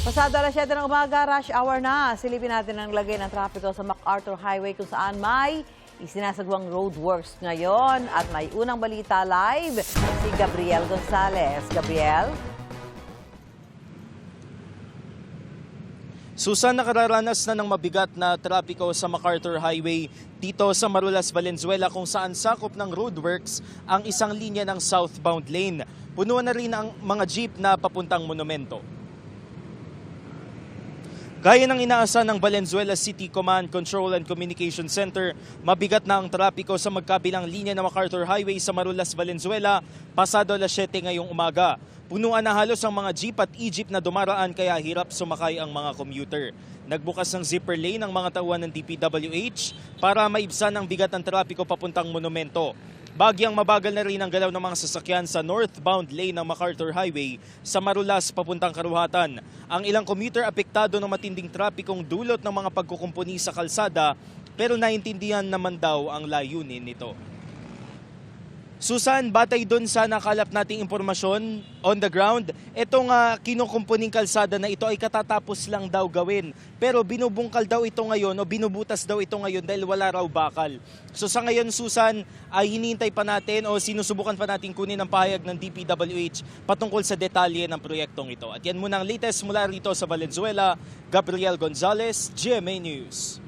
Pasado alas 7 ng umaga, rush hour na. Silipin natin ang lagay ng trapiko sa MacArthur Highway kung saan may isinasagawang roadworks ngayon. At may unang balita live si Gabriel Gonzalez. Gabriel? Susan, nakararanas na ng mabigat na trapiko sa MacArthur Highway dito sa Marulas, Valenzuela kung saan sakop ng roadworks ang isang linya ng southbound lane. Puno na rin ang mga jeep na papuntang monumento. Gaya ng inaasahan ng Valenzuela City Command, Control and Communication Center, mabigat na ang trapiko sa magkabilang linya ng MacArthur Highway sa Marulas, Valenzuela, pasado alas 7 ngayong umaga. Punuan na halos ang mga jeep at e-jeep na dumaraan kaya hirap sumakay ang mga commuter. Nagbukas ng zipper lane ang mga tauhan ng DPWH para maibsan ang bigat ng trapiko papuntang monumento. Bagyang mabagal na rin ang galaw ng mga sasakyan sa northbound lane ng MacArthur Highway sa Marulas papuntang Karuhatan. Ang ilang commuter apektado ng matinding trapikong dulot ng mga pagkukumpuni sa kalsada pero naintindihan naman daw ang layunin nito. Susan, batay doon sa nakalap nating impormasyon on the ground, itong kinukumpuning kalsada na ito ay katatapos lang daw gawin. Pero binubungkal daw ito ngayon o binubutas daw ito ngayon dahil wala raw bakal. So sa ngayon, Susan, ay hinihintay pa natin o sinusubukan pa natin kunin ang pahayag ng DPWH patungkol sa detalye ng proyektong ito. At yan muna ang latest mula rito sa Valenzuela. Gabriel Gonzalez, GMA News.